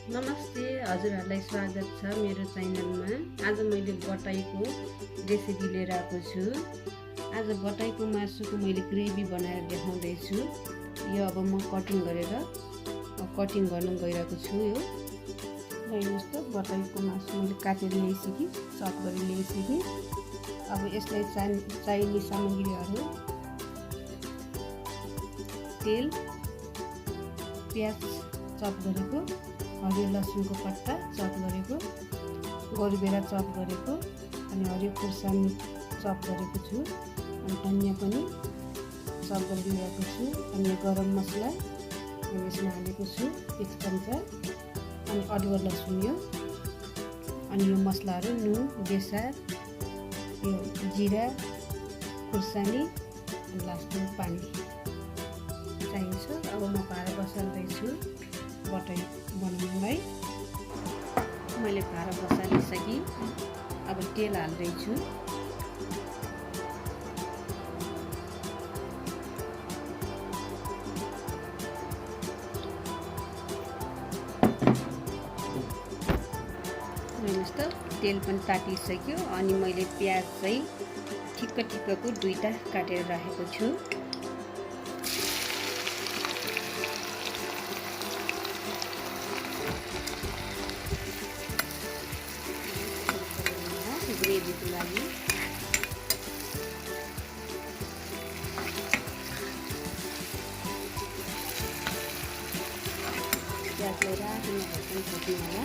नमस्ते, हजुरहरूलाई स्वागत छ मेरो च्यानलमा। आज मैले बटाईको रेसिपी लिएर आएको छु। आज बटाईको मासुको मैले ग्रेभी बनाएर देखाउँदैछु। यो अब म कटिङ गर्न गइरहेको छु। यो हेर्नुहोस् त, बटाईको मासु मैले काटेर ल्याइसकेँ, चप गरेर ल्याइसकेँ। अब यसलाई चाहिने सामग्रीहरू: तेल, प्याज चप गरेको, हरियो लसुनको पत्ता चप गरेको, गोरुबेरा चप गरेको, अनि हरियो खुर्सानी चप गरेको छु, अनि धनियाँ पनि चप गरेर ल्याएको छु, अनि गरम मसला यसमा हालेको छु 1 चम्चा, अनि अदुवा लसुन यो, अनि यो मसलाहरू नुन, बेसार, यो जिरा, खुर्सानी, अनि लास्टमा पानी चाहिन्छ। अब म भाँडा बसाल्दैछु बटाई बनाउनुलाई। मैले भाँडा बसालिसकेँ। अब तेल हाल्दैछु। हेर्नुहोस् त, तेल पनि तातिसक्यो। अनि मैले प्याज चाहिँ ठिक्कको 2टा काटेर राखेको छु। ग्रेभीको लागि प्याजलाई राख्नु भर्खर खोज्नु होला।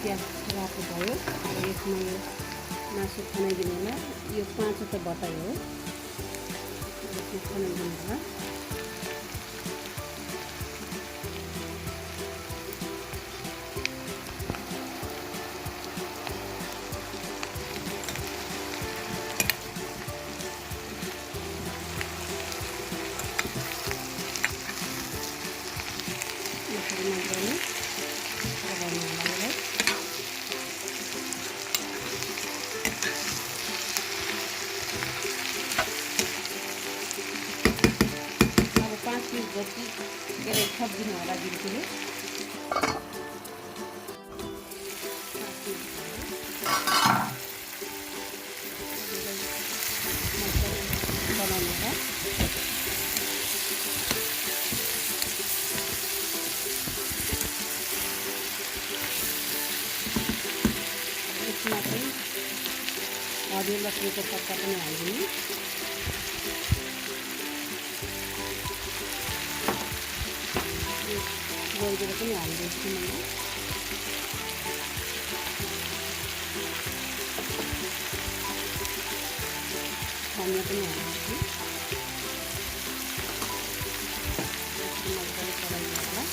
प्याज रातो भयो। अब यसमा यो मासु खनाइदिनु होला। यो 5वटा बटाई हो, यसमा खनाइदिनु होला। मजाले पकाउनु होला यसलाई। अब 5 मिनट जति यसलाई थपिदिनु होला बिल्कुलै। 5 मिनट बनाउनु होला। यसमा चाहिँ हरियो लसुनको पत्ता पनि हालिदिनु। गोरुबेरा पनि हालिदिन्छु मैले। धनियाँ पनि हालिदिन्छु। मजाले चलाइदिनु होला।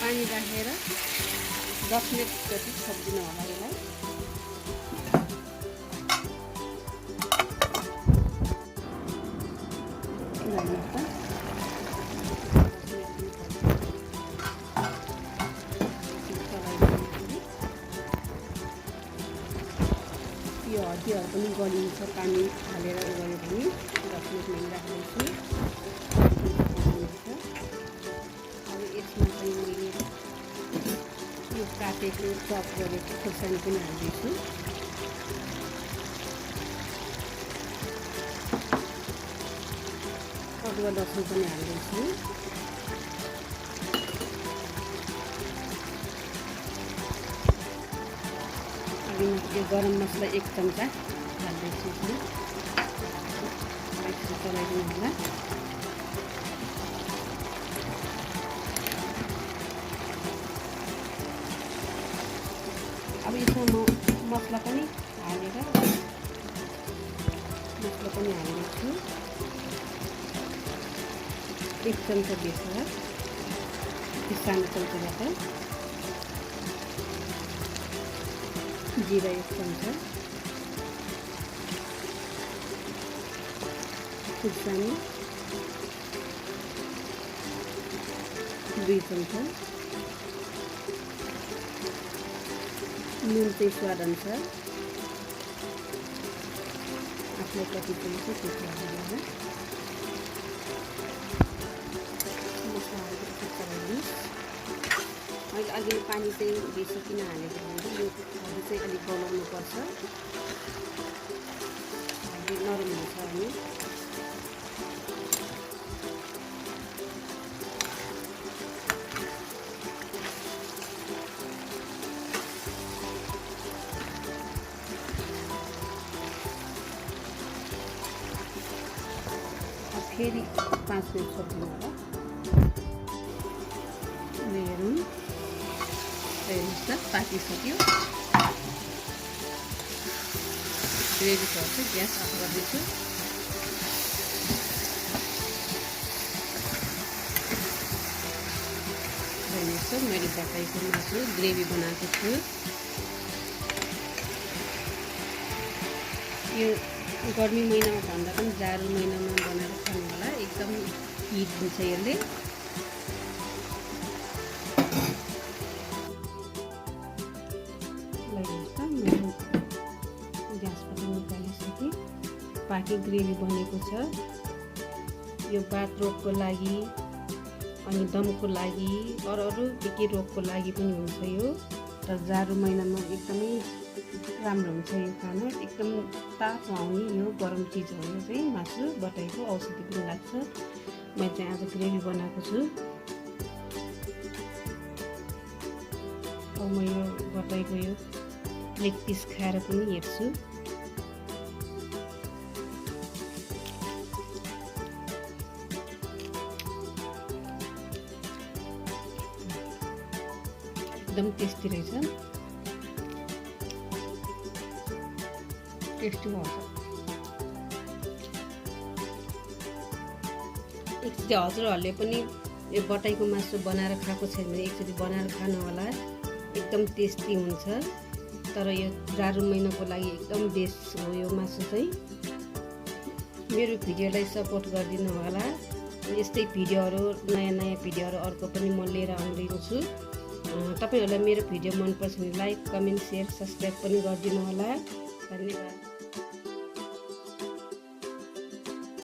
पानी राखेर 10 मिनट जति छोपिदिनु होला यसलाई। यो हर्दीहरू पनि गलिन्छ, पानी हालेर गऱ्यो भने 10 मिनट मैले राख्दैछु। अब यसमा चाहिँ मैले यो काटेको चप गरेको खुर्सानी पनि हाल्दैछु। अदुवा लसुन पनि हाल्दैछु। अनि यो गरम मसला 1 चम्चा हाल्दैछु। चलाइदिनु होला। अब यसमा म मसला पनि हाल्दैछु। 1 चम्चा बेसार, सानो चम्चाबाट जिरा 1 चम्चा, खुर्सानी 2 चम्चा, नुन चाहिँ स्वाद अनुसार आफूले कति चाहिन्छ त्यति हालेर मसलाहरू चलाइदिनुहोस्। अहिले अघि पानी चाहिँ बेसी किन हालेको भने यो हल्दी चाहिँ अलिक बनाउनु पर्छ, हल्दी नरम हुन्छ अनि फेरि 5 मिनट छोड्दिनु होला। हेरौँ हेर्नुहोस् त पाकिसक्यो। ग्रेभी छ चाहिँ ग्यास अफ गर्दैछु। हेर्नुहोस् त मैले बताएको मासु ग्रेभी बनाएको छु। यो गर्मी महिनामा भन्दा पनि जाडो महिनामा बनाएर खानु होला, एकदम हिट हुन्छ यसले। हेर्नुहोस् त मैले ग्यासबाट निकालिसकेँ। पाके ग्रेभी बनेको छ। यो बाथरोगको लागि अनि दमको लागि अरू के रोगको लागि पनि हुन्छ यो। र जाडो महिनामा एकदमै राम्रो हुन्छ यो खाना, एकदम तातो आउने यो गरम चिज हो। यो चाहिँ मासु बटाईको औषधि पनि लाग्छ। मैले चाहिँ आज ग्रेभी बनाएको छु। अब म यो बटाईको यो लेग पिस खाएर पनि हेर्छु। एकदम टेस्टी रहेछ, टेस्टी हुन्छ। एकचोटि हजुरहरूले पनि यो बटाईको मासु बनाएर खाएको छैन भने एकचोटि बनाएर खानु होला, एकदम टेस्टी हुन्छ। तर यो जाडो महिनाको लागि एकदम बेस्ट हो यो मासु चाहिँ। मेरो भिडियोलाई सपोर्ट गरिदिनु होला। यस्तै भिडियोहरू नयाँ भिडियोहरू अर्को पनि म लिएर आउँदैछु छु। तपाईहरुलाई मेरो भिडियो मन पर्छ भने लाइक, कमेन्ट, शेयर, सब्स्क्राइब पनि गरिदिनु होला। धन्यवाद।